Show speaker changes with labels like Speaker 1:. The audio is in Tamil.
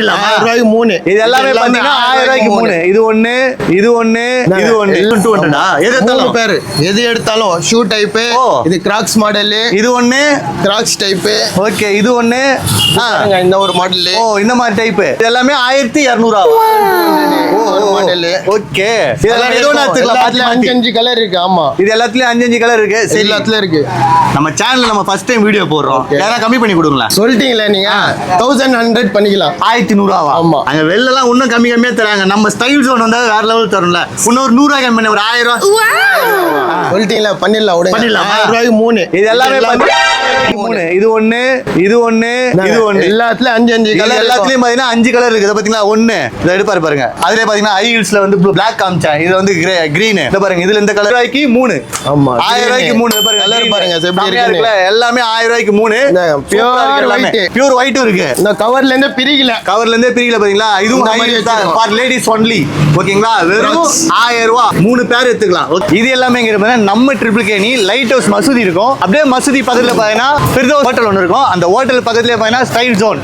Speaker 1: ரூபாய்க்கு 3.
Speaker 2: இது எல்லாமே பாத்தீங்கன்னா 1000 ரூபாய்க்கு 3. இது ஒண்ணு, இது ஒண்ணு, இது ஒண்ணு. 200 எது எடுத்தாலும்
Speaker 1: பேர் எது எடுத்தாலும் ஷூ டைப். இது கிராக்ஸ் மாடல்.
Speaker 2: இது ஒண்ணு
Speaker 1: கிராக்ஸ் டைப்.
Speaker 2: ஓகே, இது ஒண்ணு.
Speaker 1: இந்த ஒரு மாடல்.
Speaker 2: ஓ, இந்த மாதிரி டைப். இது எல்லாமே 1200
Speaker 1: மாடல்.
Speaker 2: ஓகே, இதெல்லாம் எது ஒண்ணா எடுத்துக்கலாம்.
Speaker 1: 5 கலர் இருக்கு. ஆமா,
Speaker 2: இது எல்லாத்துலயும் 5 கலர் இருக்கு. சரி,
Speaker 1: எல்லாத்துலயும் இருக்கு.
Speaker 2: நம்ம சேனல்ல நம்ம ஃபர்ஸ்ட் டைம் வீடியோ போடுறோம். யாரா கம்மி பண்ணி கொடுங்களா?
Speaker 1: சொல்லிட்டீங்களா நீங்க? 1100 பண்ணிக்கலாம்.
Speaker 2: 1100.
Speaker 1: ஆமா,
Speaker 2: அங்க வெளில எல்லாம் இன்னும் கம்மியா தராங்க. நம்ம ஸ்டைல் ஜோன் வந்தா வேற லெவல் தரும்ல. இன்னொரு 100 ரூபாய் கம்மி பண்ணி ஒரு 1000 ரூபாய்
Speaker 1: சொல்லிட்டீங்களா? பண்ணிடலாம். 1000 ரூபாய்க்கு 3.
Speaker 2: இது எல்லாமே 3. இது ஒண்ணு, இது ஒண்ணு, இது ஒண்ணு.
Speaker 1: எல்லாத்துலயும் 5 கலர்.
Speaker 2: எல்லாத்துலயும் பாத்தீங்கன்னா 5 கலர் இருக்குது. பாத்தீங்களா? ஒண்ணு இத எடுப்பாரு பாருங்க. அதுல பாத்தீங்கன்னா ஐ ஹில்ஸ்ல வந்து பிளாக் காமிச்சேன். இது வந்து கிரீன். இத பாருங்க, இதுல இந்த கலர் ரூபாய்க்கு 3.
Speaker 1: ஆமா,
Speaker 2: 1000 ரூபாய்க்கு 3. பாருங்க
Speaker 1: கலர் பாருங்க எப்படி
Speaker 2: இருக்குல்ல. எல்லாமே 1000 ரூபாய்க்கு 3. பியூர் ஒயிட் இருக்கு.
Speaker 1: இந்த கவர்ல இருந்து பிரிக்கல.
Speaker 2: கவர்ல இருந்தே பிரிக்கல. பாத்தீங்களா? இதுவும் ஹை ஹீல்ஸ் தான், ஃபார் லேடிஸ் ஒன்லி. ஓகேங்களா? வெறும் 1000 ரூபாய் 3 பேர் எடுத்துக்கலாம். இது எல்லாமே இங்க பாத்தீங்கன்னா நம்ம ட்ரிபிள் கேணி லைட் ஹவுஸ் மசூதி இருக்கும். அப்படியே மசூதி பக்கத்துல பாத்தீங்கன்னா ஹோட்டல் ஒன்று இருக்கும். அந்த ஹோட்டல் பக்கத்துல பாத்தீங்கன்னா ஸ்டைல் ஜோன்.